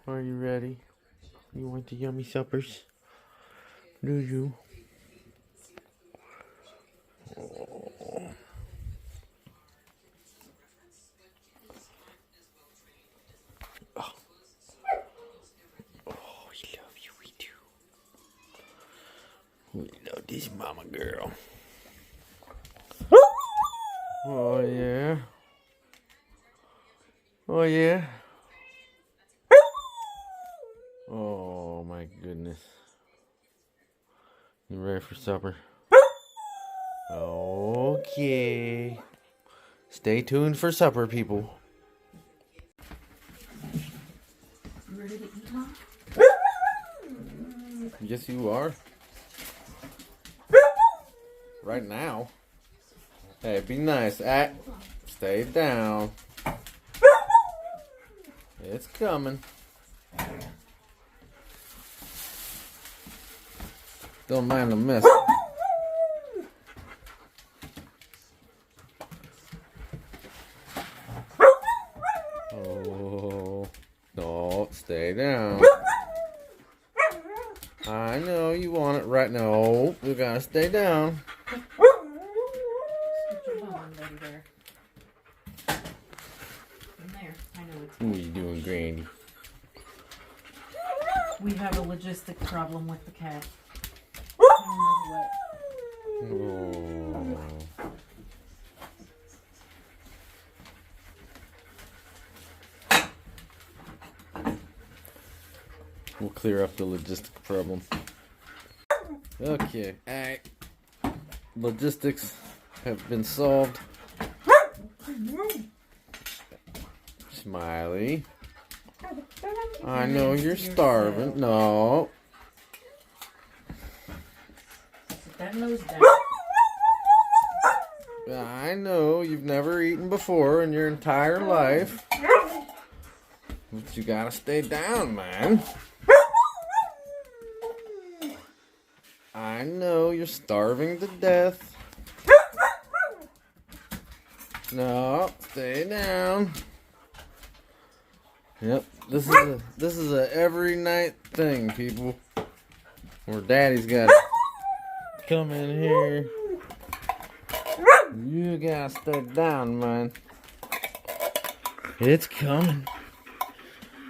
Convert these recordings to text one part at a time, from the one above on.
Are you ready? You want the yummy suppers? Do you? Oh. Oh. Oh, we love you, we do. We love this mama girl. Oh yeah. Oh yeah. Oh my goodness. You ready for supper? Okay. Stay tuned for supper, people. You ready to eat, Mom? Yes, you are. Right now. Hey, be nice. Stay down. It's coming. Don't mind the mess. Oh, no, stay down. I know you want it right now. We gotta stay down. Put your bone ready there. In there. I know it's. What are you doing, Granny? We have a logistic problem with the cat. Oh. We'll clear up the logistic problem. Okay, alright. Logistics have been solved. Smiley. I know you're starving. No. Put that nose down. I know you've never eaten before in your entire life. But you gotta stay down, man. I know you're starving to death. No, stay down. Yep, this is a every night thing, people. Where Daddy's gotta come in here. You gotta stay down, man. It's coming.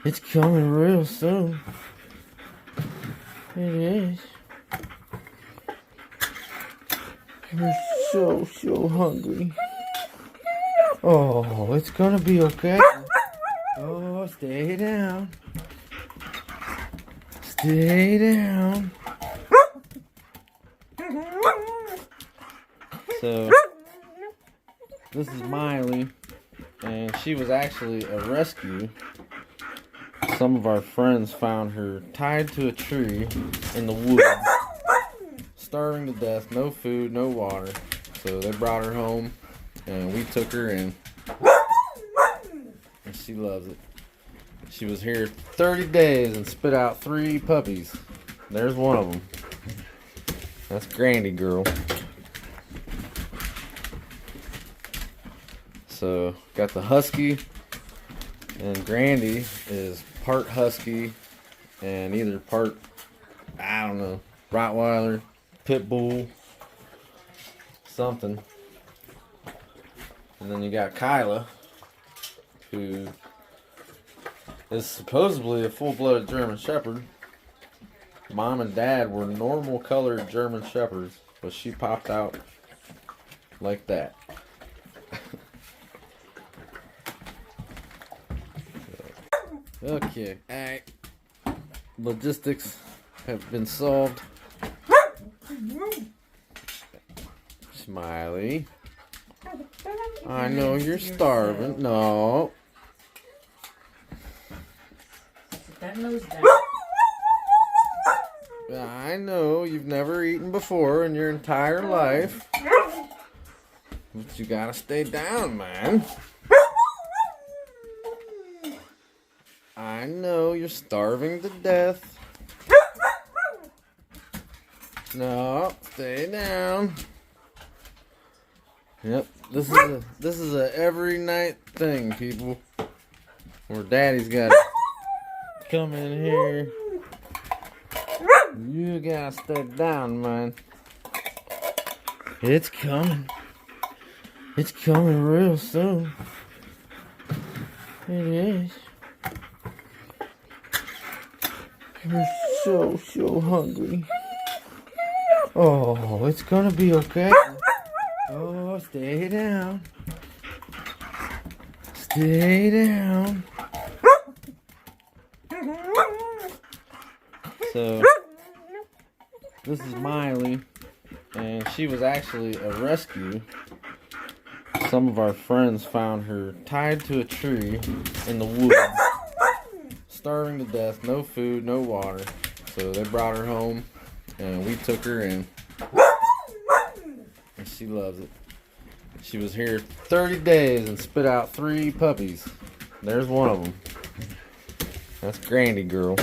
It's coming real soon. It is. We're so hungry. Oh, it's gonna be okay. Oh, stay down. Stay down. So, this is Miley, and she was actually a rescue. Some of our friends found her tied to a tree in the woods, starving to death, no food, no water. So they brought her home, and we took her in, and she loves it. She was here 30 days and spit out 3 puppies. There's one of them. That's Grandy girl. So, got the husky, and Grandy is part husky and either part, I don't know, Rottweiler, Pit Bull, something. And then you got Kyla, who is supposedly a full-blooded German Shepherd. Mom and Dad were normal colored German Shepherds, but she popped out like that. Okay, alright. Logistics have been solved. Smiley. I know you're starving. No. Put that nose down. I know you've never eaten before in your entire life. But you gotta stay down, man. I know you're starving to death. No, stay down. Yep, this is a every night thing, people. Where Daddy's gotta come in here. You gotta stay down, man. It's coming. It's coming real soon. It is. You're so hungry. Oh, it's gonna be okay. Oh, stay down. Stay down. So, this is Miley, and she was actually a rescue. Some of our friends found her tied to a tree in the woods, starving to death, no food, no water. So they brought her home, and we took her in, and she loves it. She was here 30 days and spit out 3 puppies. There's one of them. That's Grandy girl.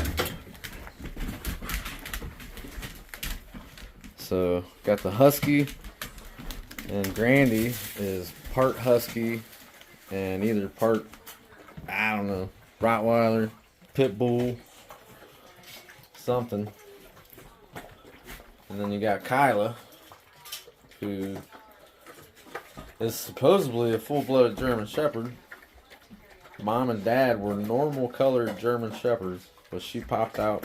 So, got the husky, and Grandy is part husky and either part, I don't know, Rottweiler, Pit Bull, something. And then you got Kyla, who is supposedly a full-blooded German Shepherd. Mom and Dad were normal colored German Shepherds, but she popped out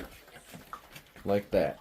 like that.